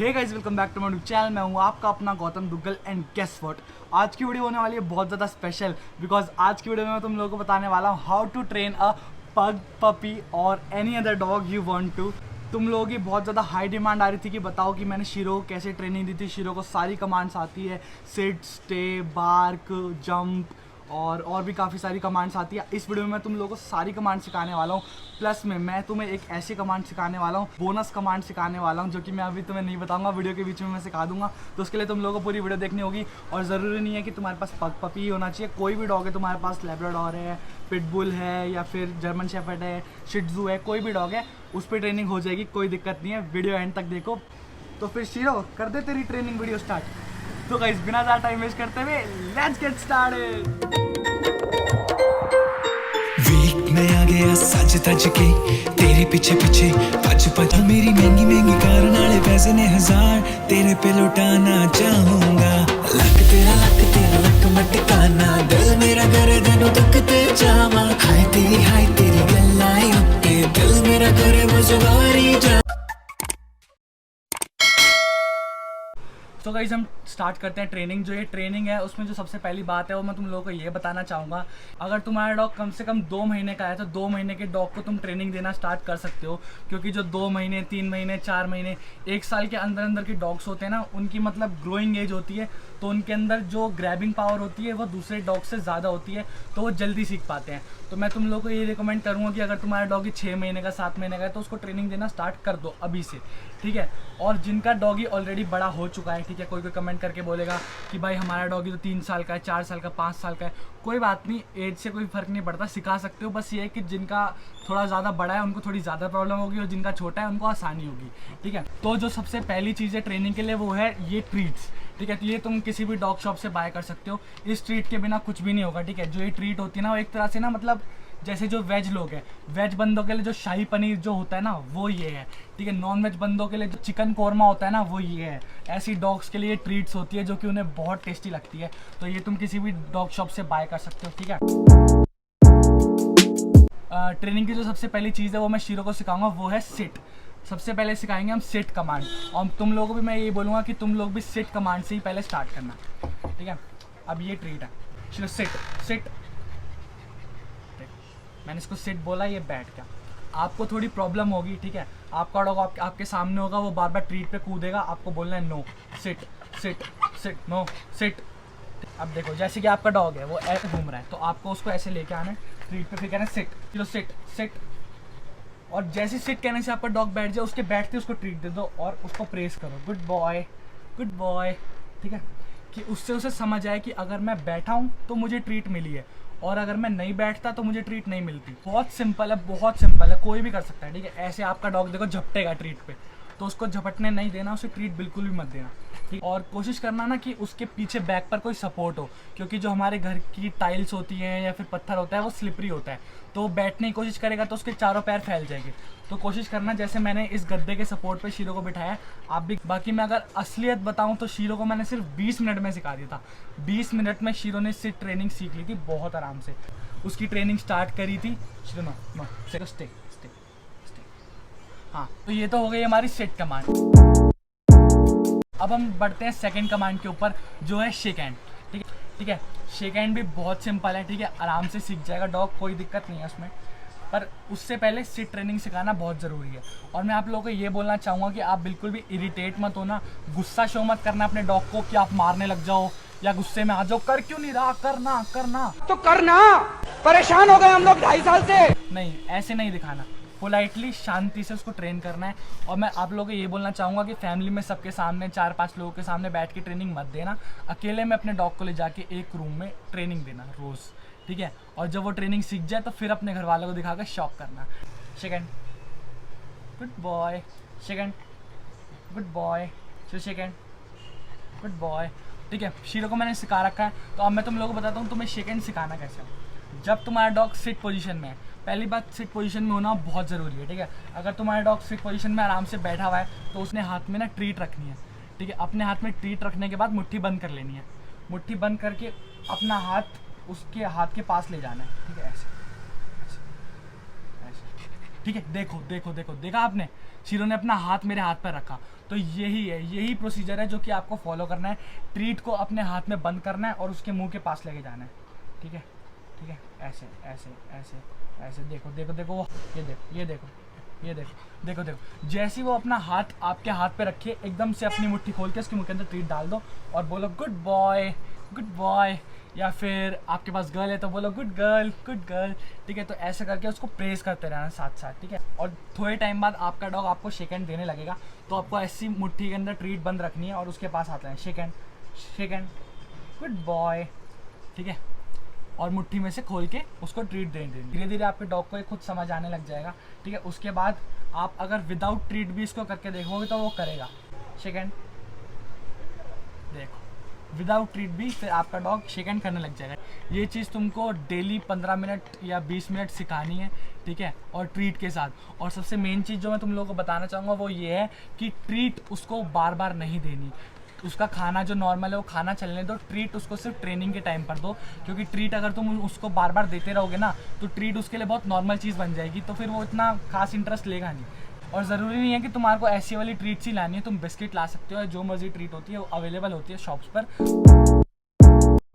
Hey guys, welcome back to my YouTube channel. मैं हूँ आपका अपना Gautam Duggal and guess what, आज की वीडियो होने वाली है बहुत ज़्यादा स्पेशल बिकॉज आज की वीडियो में मैं तुम लोगों को बताने वाला हूँ how to train a pug, puppy और any other dog you want to. तुम लोगों की बहुत ज़्यादा हाई डिमांड आ रही थी कि बताओ कि मैंने शीरो को कैसे ट्रेनिंग दी थी। शीरो को सारी कमांड्स आती है, सिट, स्टे, बार्क, जंप और भी काफ़ी सारी कमांड्स आती है। इस वीडियो में मैं तुम लोगों को सारी कमांड सिखाने वाला हूँ। प्लस में मैं तुम्हें एक ऐसी कमांड सिखाने वाला हूँ, बोनस कमांड सिखाने वाला हूँ जो कि मैं अभी तुम्हें नहीं बताऊंगा, वीडियो के बीच में मैं सिखा दूंगा। तो उसके लिए तुम लोगों को पूरी वीडियो देखनी होगी। और ज़रूरी नहीं है कि तुम्हारे पास पग पपी ही होना चाहिए, कोई भी डॉग है तुम्हारे पास, लैब्राडोर है, पिटबुल है या फिर जर्मन शेफर्ड है, शिट्जू है, कोई भी डॉग है उस पर ट्रेनिंग हो जाएगी, कोई दिक्कत नहीं है। वीडियो एंड तक देखो। तो फिर शीरो कर दे तेरी ट्रेनिंग वीडियो स्टार्ट। तो गाइस बिना ज़्यादा टाइम वेस्ट करते हुए लेट्स गेट स्टार्टेड। वीक में आ गया सज तज के तेरे पीछे पीछे भज भज मेरी महंगी महंगी कार नाले पैसे ने हजार तेरे पे लुटाना चाहूंगा। लक तेरा लक मटकाना दिल मेरा करे तेनू तकते जावा। हाय तेरी गल्लाई उत्ते दिल मेरा करे मजवारी जा। तो गाइस हम स्टार्ट करते हैं ट्रेनिंग। जो ये ट्रेनिंग है उसमें जो सबसे पहली बात है वो मैं तुम लोगों को ये बताना चाहूँगा, अगर तुम्हारा डॉग कम से कम 2 महीने का है तो 2 महीने के डॉग को तुम ट्रेनिंग देना स्टार्ट कर सकते हो। क्योंकि जो 2 महीने, 3 महीने, 4 महीने, 1 साल के अंदर अंदर के डॉग्स होते हैं ना, उनकी मतलब ग्रोइंग एज होती है, तो उनके अंदर जो ग्रैबिंग पावर होती है वो दूसरे डॉग से ज़्यादा होती है, तो वो जल्दी सीख पाते हैं। तो मैं तुम लोगों को ये रिकमेंड करूँगा कि अगर तुम्हारा डॉगी 6 महीने का, 7 महीने का है तो उसको ट्रेनिंग देना स्टार्ट कर दो अभी से, ठीक है। और जिनका डॉगी ऑलरेडी बड़ा हो चुका है, ठीक है, कोई कमेंट करके बोलेगा कि भाई हमारा डॉगी तो 3 साल का है, 4 साल का, 5 साल का है, कोई बात नहीं, एज से कोई फ़र्क नहीं पड़ता, सिखा सकते हो। बस ये है कि जिनका थोड़ा ज़्यादा बड़ा है उनको थोड़ी ज़्यादा प्रॉब्लम होगी और जिनका छोटा है उनको आसानी होगी, ठीक है। तो जो सबसे पहली चीज़ है ट्रेनिंग के लिए वो है ये ट्रीट्स, ठीक है। तो ये तुम किसी भी डॉग शॉप से बाय कर सकते हो। इस ट्रीट के बिना कुछ भी नहीं होगा, ठीक है। जो ये ट्रीट होती है ना वो एक तरह से ना, मतलब जैसे जो वेज लोग हैं, वेज बंदों के लिए जो शाही पनीर जो होता है ना वो ये है, ठीक है। नॉन वेज बंदों के लिए जो चिकन कौरमा होता है ना वो ये है। ऐसी डॉग्स के लिए ट्रीट्स होती है जो कि उन्हें बहुत टेस्टी लगती है। तो ये तुम किसी भी डॉग शॉप से बाय कर सकते हो, ठीक है। ट्रेनिंग की जो सबसे पहली चीज़ है वो मैं शीरो को सिखाऊंगा, वो है सिट। सबसे पहले सिखाएंगे हम सिट कमांड, और तुम लोगों को भी मैं ये बोलूँगा कि तुम लोग भी सिट कमांड से ही पहले स्टार्ट करना, ठीक है। अब ये ट्रीट है, शीरो सिट सिट, मैंने इसको सिट बोला, ये बैठ गया। आपको थोड़ी प्रॉब्लम होगी, ठीक है। आपका डॉग आपके सामने होगा, वो बार बार ट्रीट पे कूदेगा, आपको बोलना है no, sit sit sit, no sit. अब देखो जैसे कि आपका डॉग है वो ऐसे घूम रहा है, तो आपको उसको ऐसे लेके आना है ट्रीट पे, फिर कहना है सिट, चलो सिट सिट। और जैसे सिट कहने से आपका डॉग बैठ जाए, उसके बैठते उसको ट्रीट दे दो और उसको प्रेस करो, गुड बॉय, ठीक है। कि उससे उसे समझ आए कि अगर मैं बैठा हूँ तो मुझे ट्रीट मिली है, और अगर मैं नहीं बैठता तो मुझे ट्रीट नहीं मिलती। बहुत सिंपल है, बहुत सिंपल है, कोई भी कर सकता है, ठीक है। ऐसे आपका डॉग देखो झपटेगा ट्रीट पे, तो उसको झपटने नहीं देना, उसे ट्रीट बिल्कुल भी मत देना, ठीक। और कोशिश करना ना कि उसके पीछे बैक पर कोई सपोर्ट हो, क्योंकि जो हमारे घर की टाइल्स होती हैं या फिर पत्थर होता है वो स्लिपरी होता है, तो बैठने की कोशिश करेगा तो उसके चारों पैर फैल जाएंगे। तो कोशिश करना जैसे मैंने इस गद्दे के सपोर्ट पे शीरो को बिठाया, आप भी। बाकी मैं अगर असलियत बताऊं तो शीरो को मैंने सिर्फ 20 मिनट में सिखा दिया था। 20 मिनट में शीरो ने सिर्फ ट्रेनिंग सीख ली थी, बहुत आराम से उसकी ट्रेनिंग स्टार्ट करी थी। Shiro no stay stay stay. हाँ, तो ये तो हो गई हमारी सेट कमांड। अब हम बढ़ते हैं सेकंड कमांड के ऊपर, जो है शेक हैंड, ठीक है। शेक हैंड भी बहुत सिंपल है, ठीक है, आराम से सीख जाएगा डॉग, कोई दिक्कत नहीं है उसमें। पर उससे पहले सिट ट्रेनिंग सिखाना बहुत ज़रूरी है। और मैं आप लोगों को ये बोलना चाहूँगा कि आप बिल्कुल भी इरिटेट मत होना, गुस्सा शो मत करना अपने डॉग को कि आप मारने लग जाओ या गुस्से में आ जाओ, कर क्यों नहीं रहा, करना तो करना, परेशान हो गए हम लोग 2.5 साल से। नहीं, ऐसे नहीं दिखाना, पोलाइटली शांति से उसको ट्रेन करना है। और मैं आप लोगों को ये बोलना चाहूँगा कि फैमिली में सबके सामने 4-5 लोगों के सामने बैठ के ट्रेनिंग मत देना, अकेले में अपने डॉग को ले जाके एक रूम में ट्रेनिंग देना रोज़, ठीक है। और जब वो ट्रेनिंग सीख जाए तो फिर अपने घर वालों को दिखाकर शॉक करना। Second, good boy, second, good boy, second, good boy, ठीक है। शीरो को मैंने सिखा रखा है, तो अब मैं तुम लोगों को बताता हूँ तुम्हें सेकंड सिखाना कैसे है। जब तुम्हारा डॉग सिट पोजीशन में है, पहली बात सिट पोजीशन में होना बहुत ज़रूरी है, ठीक है। अगर तुम्हारा डॉग सिट पोजीशन में आराम से बैठा हुआ है तो उसने हाथ में ना ट्रीट रखनी है, ठीक है। अपने हाथ में ट्रीट रखने के बाद मुट्ठी बंद कर लेनी है, मुट्ठी बंद करके अपना हाथ उसके हाथ के पास ले जाना है, ठीक है, ऐसे ऐसे, ठीक है। देखो देखा आपने, शीरो ने अपना हाथ मेरे हाथ पर रखा, तो यही प्रोसीजर है जो कि आपको फॉलो करना है। ट्रीट को अपने हाथ में बंद करना है और उसके मुंह के पास लेके जाना है। ठीक है, ठीक है, ऐसे ऐसे ऐसे ऐसे, देखो देखो देखो वो, ये देखो ये देखो ये देखो देखो देखो, जैसे ही वो अपना हाथ आपके हाथ पे रखे, एकदम से अपनी मुट्ठी खोल के उसके मुंह के अंदर ट्रीट डाल दो और बोलो गुड बॉय गुड बॉय, या फिर आपके पास गर्ल है तो बोलो गुड गर्ल गुड गर्ल। ठीक है, तो ऐसे करके उसको प्रेस करते रहना साथ साथ। ठीक है, और थोड़े टाइम बाद आपका डॉग आपको शेक हैंड देने लगेगा, तो आपको ऐसी मुट्ठी के अंदर ट्रीट बंद रखनी है और उसके पास आता है शेक हैंड गुड बॉय। ठीक है, और मुट्ठी में से खोल के उसको ट्रीट देनी। धीरे धीरे आपके डॉग को ये खुद समझ आने लग जाएगा। ठीक है, उसके बाद आप अगर विदाउट ट्रीट भी इसको करके देखोगे तो वो करेगा शेक हैंड। देखो, विदाउट ट्रीट भी फिर आपका डॉग शेक हैंड करने लग जाएगा। ये चीज़ तुमको डेली 15 मिनट या 20 मिनट सिखानी है। ठीक है, और ट्रीट के साथ। और सबसे मेन चीज़ जो मैं तुम लोगों को बताना चाहूँगा वो ये है कि ट्रीट उसको बार बार नहीं देनी। उसका खाना जो नॉर्मल है वो खाना चलने दो, ट्रीट उसको सिर्फ ट्रेनिंग के टाइम पर दो, क्योंकि ट्रीट अगर तुम उसको बार बार देते रहोगे ना तो ट्रीट उसके लिए बहुत नॉर्मल चीज़ बन जाएगी, तो फिर वो इतना खास इंटरेस्ट लेगा नहीं। और ज़रूरी नहीं है कि तुम्हारे को ऐसी वाली ट्रीट्स ही लानी है, तुम बिस्किट ला सकते हो, जो मर्जी ट्रीट होती है वो अवेलेबल होती है शॉप्स पर।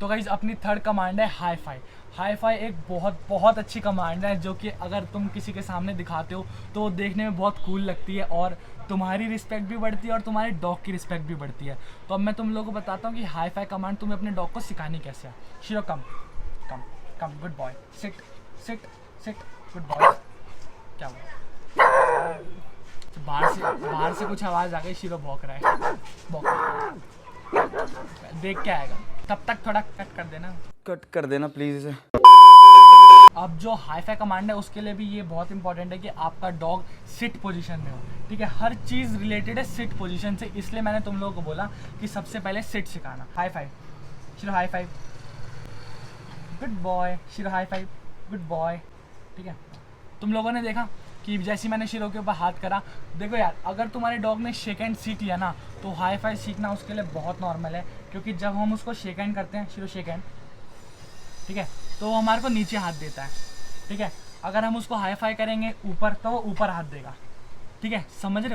तो गाइस अपनी थर्ड कमांड है हाई फाई। हाई फाई एक बहुत बहुत अच्छी कमांड है जो कि अगर तुम किसी के सामने दिखाते हो तो वो देखने में बहुत कूल लगती है और तुम्हारी रिस्पेक्ट भी बढ़ती है और तुम्हारे डॉग की रिस्पेक्ट भी बढ़ती है। तो अब मैं तुम लोगों को बताता हूँ कि हाई फाई कमांड तुम्हें अपने डॉग को सिखानी कैसे है। Shiro come come come, good boy, sit sit sit, good boy. क्या हुआ? बाहर से कुछ आवाज़ आ गई, शिरो भौंक रहा है, देख के आएगा, तब तक थोड़ा कट कर देना प्लीज इसे। अब जो हाई फाई कमांड है उसके लिए भी ये बहुत इंपॉर्टेंट है कि आपका डॉग सिट पोजीशन में हो। ठीक है, हर चीज़ रिलेटेड है सिट पोजीशन से, इसलिए मैंने तुम लोगों को बोला कि सबसे पहले सिट सिखाना। हाई फाइव, शिरो हाई फाइव, गुड बॉय, शिरो हाई फाइव, गुड बॉय। ठीक है, तुम लोगों ने देखा कि जैसे मैंने शिरो के ऊपर हाथ करा, देखो यार अगर तुम्हारे डॉग ने शेक हैंड सीख लिया ना तो हाई फाई सीखना उसके लिए बहुत नॉर्मल है, क्योंकि जब हम उसको शेक हैंड करते हैं, शिरो शेक हैंड, ठीक है, तो वो हमारे को नीचे हाथ देता है। ठीक है, अगर हम उसको हाई फाई करेंगे ऊपर तो वो ऊपर हाथ देगा। ठीक है, समझ रहे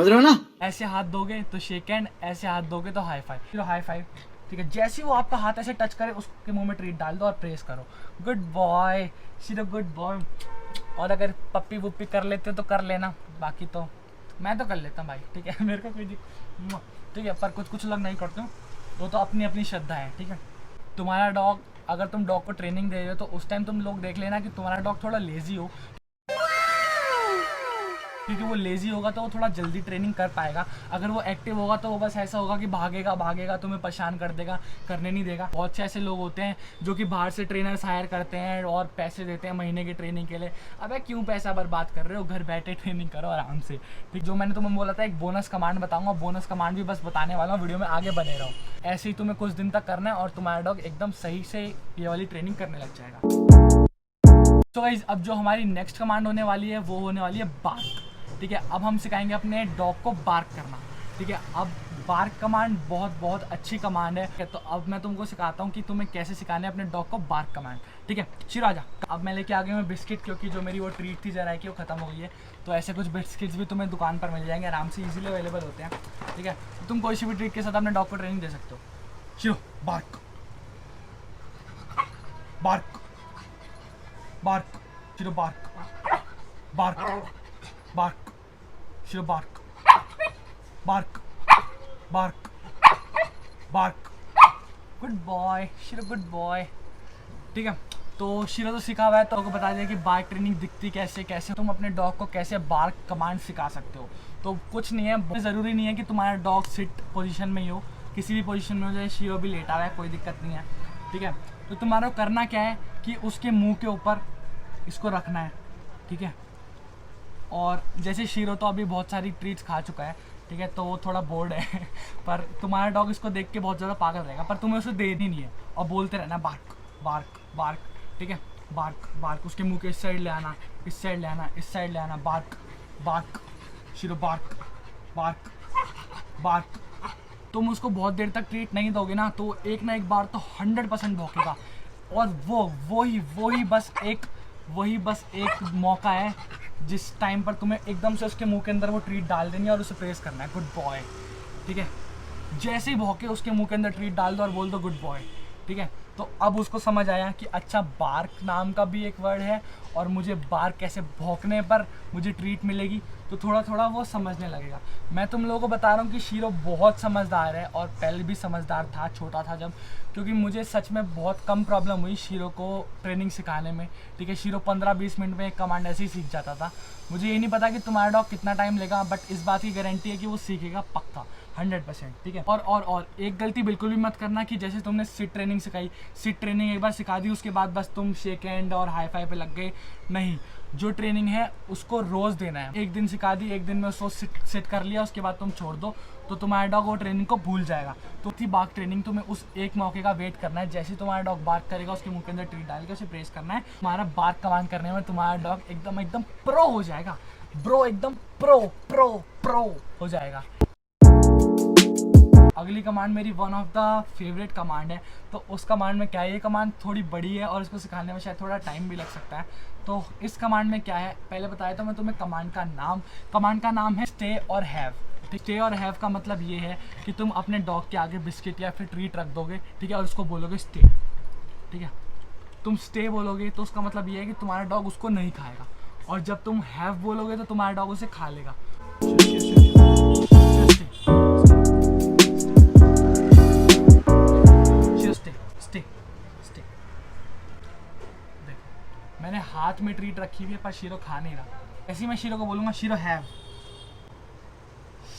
हो ना? ऐसे हाथ दोगे तो शेक हैंड, ऐसे हाथ दोगे तो हाई फाई, शिरो हाई फाइव। ठीक है, जैसे ही वो आपका हाथ ऐसे टच करे उसके मुंह में ट्रीट डाल दो और प्रेस करो, good boy Shiro, good boy. और अगर पप्पी वुप्पी कर लेते हो तो कर लेना, बाकी तो मैं तो कर लेता हूँ भाई। ठीक है, मेरे को कोई ठीक है, पर कुछ लोग नहीं करते हो, वो तो अपनी अपनी श्रद्धा है। ठीक है, तुम्हारा डॉग, अगर तुम डॉग को ट्रेनिंग दे रहे हो तो उस टाइम तुम लोग देख लेना कि तुम्हारा डॉग थोड़ा लेज़ी हो, क्योंकि वो लेज़ी होगा तो वो थोड़ा जल्दी ट्रेनिंग कर पाएगा। अगर वो एक्टिव होगा तो वो बस ऐसा होगा कि भागेगा तुम्हें परेशान कर देगा, करने नहीं देगा। बहुत से ऐसे लोग होते हैं जो कि बाहर से ट्रेनर्स हायर करते हैं और पैसे देते हैं महीने की ट्रेनिंग के लिए। अबे क्यों पैसा बर्बाद कर रहे हो, घर बैठे ट्रेनिंग करो आराम से। ठीक, जो मैंने तुम्हें बोला था एक बोनस कमांड बताऊँगा, बोनस कमांड भी बस बताने वाला हूँ, वीडियो में आगे बने रहो। ऐसे ही तुम्हें कुछ दिन तक करना है और तुम्हारा डॉग एकदम सही से ये वाली ट्रेनिंग करने लग जाएगा। तो गाइस अब जो हमारी नेक्स्ट कमांड होने वाली है वो होने वाली है बार्क। ठीक है, अब हम सिखाएंगे अपने डॉग को बार्क करना। ठीक है, अब बार्क कमांड बहुत अच्छी कमांड है। तो अब मैं तुमको सिखाता हूँ कि तुम्हें कैसे सिखाना है अपने डॉग को बार्क कमांड। ठीक है, शिरो आजा। अब मैं लेके आ गया हूँ बिस्किट, क्योंकि जो मेरी वो ट्रीट थी जरा कि वो खत्म हो गई है, तो ऐसे कुछ बिस्किट्स भी तुम्हें दुकान पर मिल जाएंगे, आराम से इजीली अवेलेबल होते हैं। ठीक है, तो तुम कोई सी भी ट्रीट के साथ अपने डॉग को ट्रेनिंग दे सकते हो। Shiro bark bark bark, Shiro bark bark bark, Shiro bark bark bark bark, good boy Shiro, good boy. ठीक है, तो शिरो तो सिखा हुआ है, तो आपको बता दिया कि बार्क ट्रेनिंग दिखती कैसे तुम अपने डॉग को कैसे बार्क कमांड सिखा सकते हो। तो कुछ नहीं है, ज़रूरी नहीं है कि तुम्हारा डॉग सिट पोजीशन में ही हो, किसी भी पोजीशन में हो जाए, शिरो भी लेटा हुआ है, कोई दिक्कत नहीं है। ठीक है, तो तुम्हारा करना क्या है कि उसके मुंह के ऊपर इसको रखना है। ठीक है, और जैसे शिरो तो अभी बहुत सारी ट्रीट्स खा चुका है, ठीक है, तो वो थोड़ा बोर्ड है पर तुम्हारा डॉग इसको देख के बहुत ज़्यादा पागल रहेगा, पर तुम्हें उसे देनी नहीं है और बोलते रहना बार्क बार्क बार्क। ठीक है, बार्क बार्क, उसके मुंह के इस साइड ले आना, इस साइड ले आना, इस साइड ले आना, bark bark Shiro, bark bark bark. तुम उसको बहुत देर तक ट्रीट नहीं दोगे ना तो एक ना एक बार तो 100% भौंकेगा, और वही बस एक मौका है जिस टाइम पर तुम्हें एकदम से उसके मुंह के अंदर वो ट्रीट डाल देनी है और उसे प्रेस करना है, गुड बॉय, ठीक है। जैसे ही भौंके उसके मुंह के अंदर ट्रीट डाल दो और बोल दो गुड बॉय, ठीक है। तो अब उसको समझ आया कि अच्छा बार्क नाम का भी एक वर्ड है और मुझे बार्क कैसे भौंकने पर मुझे ट्रीट मिलेगी, तो थोड़ा थोड़ा वो समझने लगेगा। मैं तुम लोगों को बता रहा हूँ कि शीरो बहुत समझदार है और पहले भी समझदार था, छोटा था जब, क्योंकि मुझे सच में बहुत कम प्रॉब्लम हुई शीरो को ट्रेनिंग सिखाने में, ठीक है। शीरो 15-20 मिनट में एक कमांड ऐसे ही सीख जाता था। मुझे ये नहीं पता कि तुम्हारा डॉग कितना टाइम लेगा, बट इस बात की गारंटी है कि वो सीखेगा पक्का 100%, ठीक है। और एक गलती बिल्कुल भी मत करना कि जैसे तुमने सिट ट्रेनिंग सिखाई, सिट ट्रेनिंग एक बार सिखा दी उसके बाद बस तुम शेक हैंड और हाई फाई पे लग गए, नहीं। जो ट्रेनिंग है उसको रोज़ देना है। एक दिन सिखा दी, एक दिन में उसको सिट कर लिया, उसके बाद तुम छोड़ दो तो तुम्हारा डॉग वो ट्रेनिंग को भूल जाएगा। तो थी बार्क ट्रेनिंग, तुम्हें उस एक मौके का वेट करना है। जैसे तुम्हारा डॉग बार्क करेगा उसके मुंह के अंदर ट्रीट डाल के उसे प्रेस करना है। तुम्हारा बार्क कमांड करने में तुम्हारा डॉग एकदम प्रो हो जाएगा ब्रो, एकदम प्रो हो जाएगा। अगली कमांड मेरी one of the favourite command है। तो उस कमांड में क्या है, ये कमांड थोड़ी बड़ी है और इसको सिखाने में शायद थोड़ा टाइम भी लग सकता है। तो इस कमांड में क्या है, पहले बताया तो मैं तुम्हें कमांड का नाम है स्टे और हैव। स्टे और हैव का मतलब ये है कि तुम अपने डॉग के आगे बिस्किट या फिर ट्रीट रख दोगे, ठीक है, और उसको बोलोगे स्टे, ठीक है। तुम स्टे बोलोगे तो उसका मतलब ये है कि तुम्हारा डॉग उसको नहीं खाएगा, और जब तुम हैव बोलोगे तो तुम्हारा डॉग उसे खा लेगा। स्टे। देखो मैंने हाथ में ट्रीट रखी हुई है पर शीरो खा नहीं रहा। ऐसे ही मैं शीरो को बोलूँगा शीरो हैव,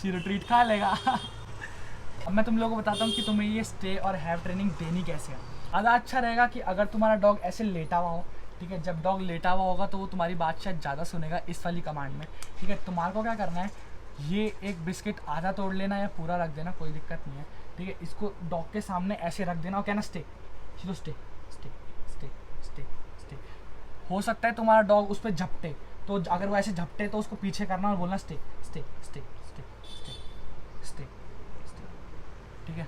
शीरो ट्रीट खा लेगा। अब मैं तुम लोगों को बताता हूँ कि तुम्हें ये स्टे और हैव ट्रेनिंग देनी कैसे है। ज़्यादा अच्छा रहेगा कि अगर तुम्हारा डॉग ऐसे लेटा हुआ हो, ठीक है, जब डॉग लेटा हुआ होगा तो वो तुम्हारी बात शायद ज़्यादा सुनेगा इस वाली कमांड में, ठीक है। तुम्हारे को क्या करना है, ये एक बिस्किट आधा तोड़ लेना या पूरा रख देना, कोई दिक्कत नहीं है, ठीक है। इसको डॉग के सामने ऐसे रख देना और कहना stay, shero stay stay stay stay stay. हो सकता है तुम्हारा डॉग उस पर झपटे, तो अगर वो ऐसे झपटे तो उसको पीछे करना और बोलना stay stay stay stay stay stay stay, ठीक है।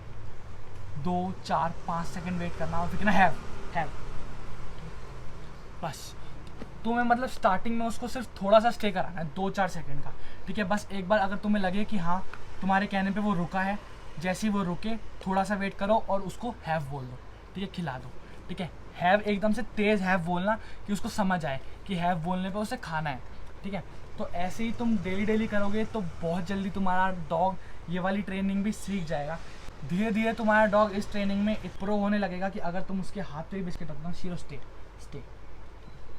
2 4 5 सेकंड वेट करना और फिर कहना हैव। बस तुम्हें मतलब स्टार्टिंग में उसको सिर्फ थोड़ा सा स्टे कराना है, 2-4 सेकंड का, ठीक है। बस एक बार अगर तुम्हें लगे कि हाँ तुम्हारे कहने पे वो रुका है, जैसे ही वो रुके थोड़ा सा वेट करो और उसको हैव बोल दो, ठीक है, खिला दो, ठीक है। हैव एकदम से तेज़ हैव बोलना कि उसको समझ आए कि हैव बोलने पे उसे खाना है, ठीक है। तो ऐसे ही तुम डेली करोगे तो बहुत जल्दी तुम्हारा डॉग ये वाली ट्रेनिंग भी सीख जाएगा। धीरे धीरे तुम्हारा डॉग इस ट्रेनिंग में प्रो होने लगेगा कि अगर तुम उसके हाथ पे बिस्किट रखना हो, शीरो स्टे स्टे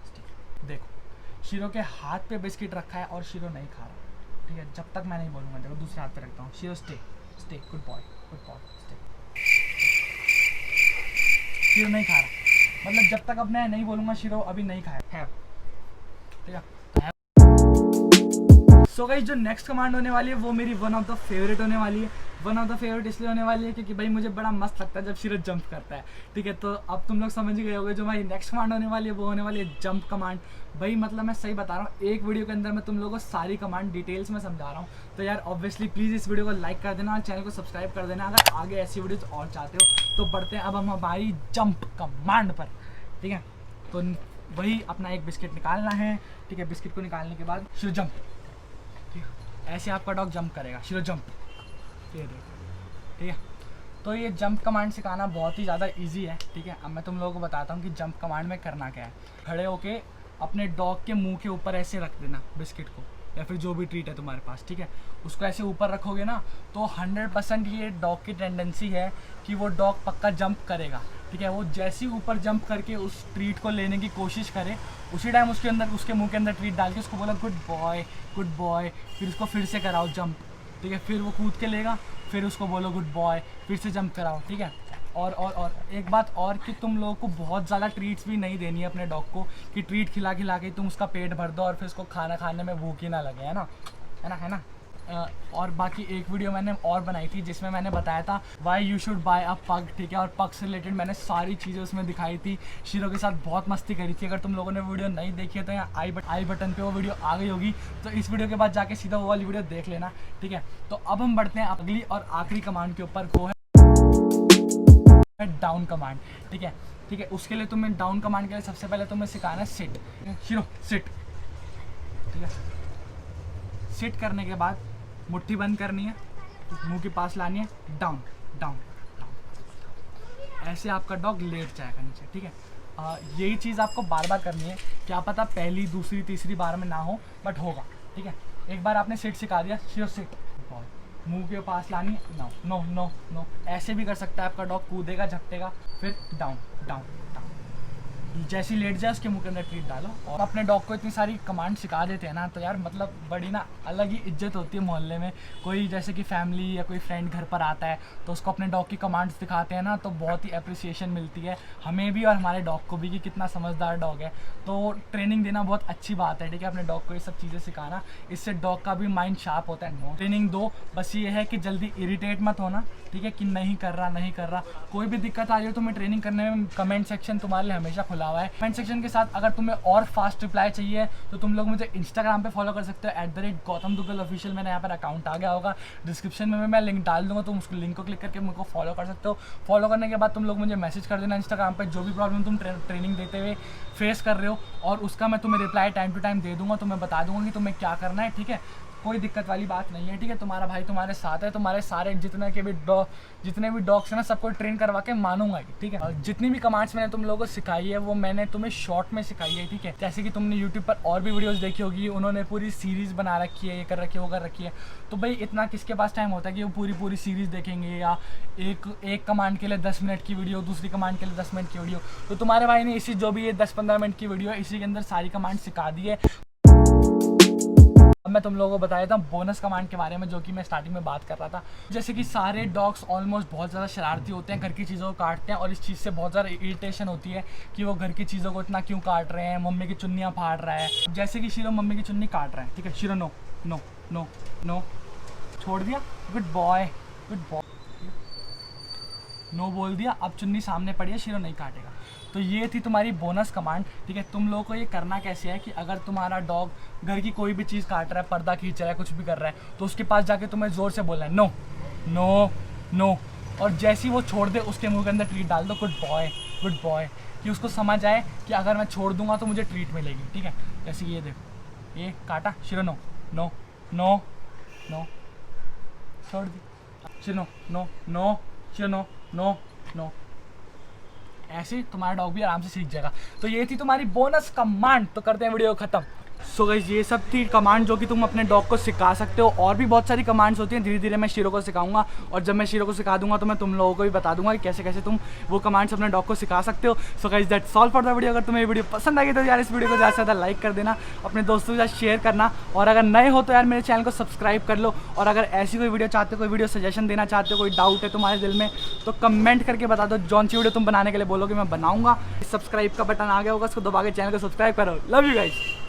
स्टे। देखो शीरो के हाथ पे बिस्किट रखा है और शीरो नहीं खा रहा, ठीक है। जब तक मैं नहीं बोलूँगा, देखो दूसरे हाथ पे रखता हूँ, shero stay stay, good boy stay. Shero नहीं खा रहा, मतलब जब तक अब मैं नहीं बोलूँगा शीरो अभी नहीं खाया है, ठीक है। सो गाइस जो नेक्स्ट कमांड होने वाली है वो मेरी वन ऑफ द फेवरेट होने वाली है। वन ऑफ द फेवरेट इसलिए होने वाली है क्योंकि भाई मुझे बड़ा मस्त लगता है जब शीरो जंप करता है, ठीक है। तो अब तुम लोग समझ गए होंगे जो हमारी नेक्स्ट कमांड होने वाली है वो होने वाली है जंप कमांड। भाई मतलब मैं सही बता रहा हूँ, एक वीडियो के अंदर मैं तुम लोगों को सारी कमांड डिटेल्स में समझा रहा हूँ। तो यार ऑब्वियसली प्लीज़ इस वीडियो को लाइक कर देना और चैनल को सब्सक्राइब कर देना अगर आगे ऐसी वीडियोज और चाहते हो। तो बढ़ते हैं अब हम हमारी जंप कमांड पर, ठीक है। तो वही अपना एक बिस्किट निकालना है, ठीक है। बिस्किट को निकालने के बाद शीरो जंप, ठीक है, ऐसे आपका डॉग जंप करेगा, शीरो जंप, ये देखो, ठीक है। तो ये जंप कमांड सिखाना बहुत ही ज़्यादा इजी है, ठीक है। अब मैं तुम लोगों को बताता हूँ कि जंप कमांड में करना क्या है। खड़े होके अपने डॉग के मुंह के ऊपर ऐसे रख देना बिस्किट को या फिर जो भी ट्रीट है तुम्हारे पास, ठीक है। उसको ऐसे ऊपर रखोगे ना तो 100% ये डॉग की टेंडेंसी है कि वो डॉग पक्का जंप करेगा, ठीक है। वो जैसे ही ऊपर जंप करके उस ट्रीट को लेने की कोशिश करे उसी टाइम उसके अंदर उसके मुंह के अंदर ट्रीट डाल के उसको बोला गुड बॉय, फिर उसको फिर से कराओ जंप, ठीक है। फिर वो कूद के लेगा, फिर उसको बोलो गुड बॉय, फिर से जंप कराओ, ठीक है। और एक बात और कि तुम लोगों को बहुत ज़्यादा ट्रीट्स भी नहीं देनी है अपने डॉग को कि ट्रीट खिला के तुम उसका पेट भर दो और फिर उसको खाना खाने में भूख ही ना लगे, है ना। और बाकी एक वीडियो मैंने और बनाई थी जिसमें मैंने बताया था वाई यू शुड बाय अ पग, ठीक है। और पग से रिलेटेड मैंने सारी चीज़ें उसमें दिखाई थी, शीरो के साथ बहुत मस्ती करी थी। अगर तुम लोगों ने वीडियो नहीं देखी है तो यहाँ आई बटन पे वो वीडियो आ गई होगी, तो इस वीडियो के बाद जाके सीधा वो वाली वीडियो देख लेना, ठीक है। तो अब हम बढ़ते हैं अगली और आखिरी कमांड के ऊपर, वो है डाउन कमांड, ठीक है। उसके लिए तुम्हें डाउन कमांड के लिए सबसे पहले तुम्हें सिखाना है सिट, शीरो सिट, ठीक है। सिट करने के बाद मुट्ठी बंद करनी है, मुंह के पास लानी है, डाउन डाउन डाउन, ऐसे आपका डॉग लेट जाएगा नीचे, ठीक है। यही चीज़ आपको बार बार करनी है, क्या पता पहली दूसरी तीसरी बार में ना हो, बट होगा, ठीक है। एक बार आपने सिट सिखा दिया, सिट, मुंह के पास लानी, नो नो नो नो, ऐसे भी कर सकता है आपका डॉग, कूदेगा झपटेगा, फिर डाउन डाउन डाउन, जैसी लेट जाए उसके मुंह के अंदर ट्रीट डालो। और अपने डॉग को इतनी सारी कमांड सिखा देते हैं ना, तो यार मतलब बड़ी ना अलग ही इज्जत होती है मोहल्ले में। कोई जैसे कि फैमिली या कोई फ्रेंड घर पर आता है तो उसको अपने डॉग की कमांड्स दिखाते हैं ना, तो बहुत ही अप्रिसिएशन मिलती है हमें भी और हमारे डॉग को भी कि कितना समझदार डॉग है। तो ट्रेनिंग देना बहुत अच्छी बात है, ठीक है, अपने डॉग को ये सब चीज़ें सिखाना, इससे डॉग का भी माइंड शार्प होता है। नो ट्रेनिंग दो, बस ये है कि जल्दी इरिटेट मत होना, ठीक है, कि नहीं कर रहा। कोई भी दिक्कत आ रही हो तुम्हें ट्रेनिंग करने में, कमेंट सेक्शन तुम्हारे लिए हमेशा खुला हुआ है। कमेंट सेक्शन के साथ अगर तुम्हें और फास्ट रिप्लाई चाहिए तो तुम लोग मुझे इंस्टाग्राम पे फॉलो कर सकते हो, @गौतम दुग्गल ऑफिशियल। मेरा यहाँ पर अकाउंट आ गया होगा, डिस्क्रिप्शन में मैं लिंक डाल दूंगा, तुम उसको लिंक को क्लिक करके मुझको फॉलो कर सकते हो। फॉलो करने के बाद तुम लोग मुझे मैसेज कर देना इंस्टाग्राम पर, जो भी प्रॉब्लम तुम ट्रेनिंग देते हुए फेस कर रहे हो, और उसका मैं तुम्हें रिप्लाई टाइम टू टाइम दे दूँगा। तुम्हें बता दूँगा कि तुम्हें क्या करना है, ठीक है। कोई दिक्कत वाली बात नहीं है, ठीक है। तुम्हारा भाई तुम्हारे साथ है, तुम्हारे सारे जितने भी डॉग्स हैं ना, सबको ट्रेन करवा के मानूंगा, ठीक है। और जितनी भी कमांड्स मैंने तुम लोगों को सिखाई है वो मैंने तुम्हें शॉर्ट में सिखाई है, ठीक है। जैसे कि तुमने यूट्यूब पर और भी वीडियोस देखी होगी, उन्होंने पूरी सीरीज़ बना रखी है, ये कर रखी है, वो कर रखी है। तो भाई इतना किसके पास टाइम होता है कि वो पूरी सीरीज़ देखेंगे, या एक कमांड के लिए 10 मिनट की वीडियो, दूसरी कमांड के लिए 10 मिनट की वीडियो। तो तुम्हारे भाई ने इसी जो भी ये 10-15 मिनट की वीडियो है, इसी के अंदर सारी कमांड सिखा दी है। अब मैं तुम लोगों को बताया था बोनस कमांड के बारे में, जो कि मैं स्टार्टिंग में बात कर रहा था। जैसे कि सारे डॉग्स ऑलमोस्ट बहुत ज़्यादा शरारती होते हैं, घर की चीज़ों को काटते हैं, और इस चीज़ से बहुत ज़्यादा इरिटेशन होती है कि वो घर की चीज़ों को इतना क्यों काट रहे हैं, मम्मी की चुन्नियाँ फाड़ रहा है। जैसे कि शीरो मम्मी की चुन्नी काट रहा है, ठीक है, Shiro no no no no, छोड़ दिया, गुड बॉय, नो बोल दिया, अब चुन्नी सामने पड़ी है, शीरो नहीं काटेगा। तो ये थी तुम्हारी बोनस कमांड, ठीक है। तुम लोगों को ये करना कैसे है कि अगर तुम्हारा डॉग घर की कोई भी चीज़ काट रहा है, पर्दा खींच रहा है, कुछ भी कर रहा है, तो उसके पास जाके तुम्हें ज़ोर से बोलना है, नो नो नो, और जैसे ही वो छोड़ दे उसके मुंह के अंदर ट्रीट डाल दो, गुड बॉय, कि उसको समझ आए कि अगर मैं छोड़ दूंगा तो मुझे ट्रीट मिलेगी, ठीक है। जैसे ये देखो, ये काटा, Shiro no no no no, छोड़ दी, Shiro no no, Shiro no no no, ऐसे तुम्हारा डॉग भी आराम से सीख जाएगा। तो ये थी तुम्हारी बोनस कमांड। तो करते हैं वीडियो खत्म। सो गाइस, ये सब थी कमांड जो कि तुम अपने डॉग को सिखा सकते हो। और भी बहुत सारी कमांड्स होती हैं, धीरे धीरे मैं शीरो को सिखाऊंगा, और जब मैं शीरो को सिखा दूंगा तो मैं तुम लोगों को भी बता दूंगा कि कैसे कैसे तुम वो कमांड्स अपने डॉग को सिखा सकते हो। So guys, that's all for the video. अगर तुम्हें वीडियो पसंद आई तो यार इस वीडियो को ज़्यादा से ज़्यादा लाइक कर देना, अपने दोस्तों के साथ शेयर करना, और अगर नए हो तो यार मेरे चैनल को सब्सक्राइब कर लो। और अगर ऐसी कोई वीडियो चाहते हो, कोई वीडियो सजेशन देना चाहते हो, कोई डाउट है तुम्हारे दिल में, तो कमेंट करके बता दो, जौन सी वीडियो तुम बनाने के लिए बोलोगे मैं बनाऊंगा। सब्सक्राइब का बटन आ गया होगा, उसको दबा के चैनल को सब्सक्राइब करो। Love you guys.